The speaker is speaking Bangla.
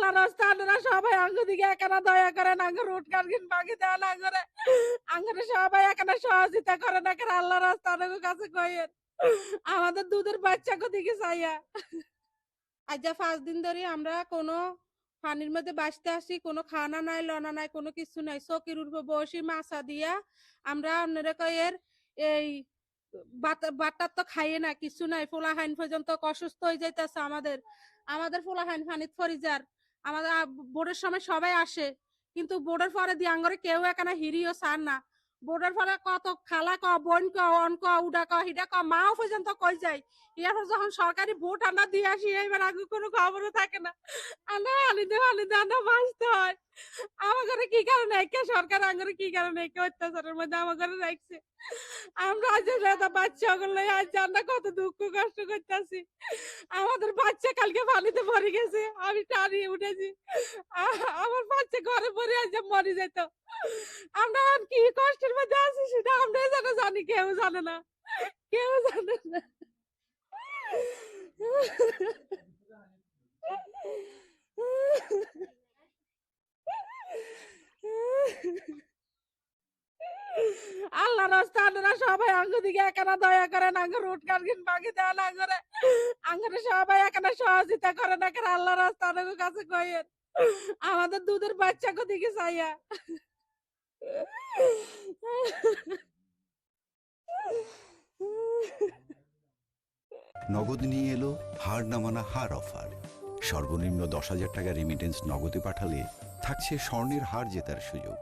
আল্লাহর রাস্তা আপনারা সবাই আঙ্গ দিকে একানা দয়া করেন, আঙ্গ রুট কার্গিন বাকি দেওয়া না করে আঙ্গরে সবাই একানা সহযোগিতা করেন, এখানে আল্লাহর রাস্তা আনাগো কাছে কইেন আমাদের দুধের বাচ্চাকে দিকে চাইয়া। আজ 5 দিন ধরে আমরা কোনো পানির মধ্যে বাঁচতে আসি, কোনো খানা নাই লনা নাই কোনো কিছু নাই, চকির উপর বসি মাছা দিয়া আমরা অন্যরা কয়ের এই বাটার তো খাইয়ে না কিছু নাই, ফোলাহাইন পর্যন্ত অসুস্থ হয়ে যাইতেছে আমাদের আমাদের ফোলাহাইন পানিত ফরিজার আমাদের বোর্ডের সময় সবাই আসে, কিন্তু বোর্ডের পরে দিয়ে আঙ্গরে কেউ এখানে হিরিও চান না। বোর্ডের ফলে কত খালা ক বোন ক অন ক উডা ক হিডা ক মাও পর্যন্ত কই যায়। এরপর যখন সরকারি ভোট আমরা দিয়ে আসি এইবার আগে কোনো খবরও থাকে না, আমরা আলিদে আমরা বাঁচতে হয়। আমার ঘরে কি কারণে একে সরকার আঙ্গরে কি কারণে একে অত্যাচারের মধ্যে আমার ঘরে রাখছে। আমরা আজ বাচ্চা গুলো আজ আমরা কত দুঃখ কষ্ট করতেছি। আমাদের বাচ্চা কালকে পানিতে পড়ে গেছে, আমি টানিয়ে উঠেছি, আমার বাচ্চা ঘরে পড়ে আজ মরে যেত। আমরা কি কষ্টের মধ্যে আছি সেটা আমরা জানি, কেউ জানে না, কেউ জানে না। আল্লাহ রাস্তা আপনারা সবাই আঙ্গ দিকে একানা দয়া করেন, আঙ্গ রুট কার্গিন বাকি দেওয়া না করে আঙ্গরে সবাই একানা সহযোগিতা করেন, এখানে আল্লাহ রাস্তা আনাগো কাছে কইেন আমাদের দুধের বাচ্চাকে দিকে চাইয়া। নগদ নিয়ে এলো হার না মানা হার অফার। সর্বনিম্ন 10,000 টাকা রেমিটেন্স নগদে পাঠালে থাকছে স্বর্ণের হার জেতার সুযোগ।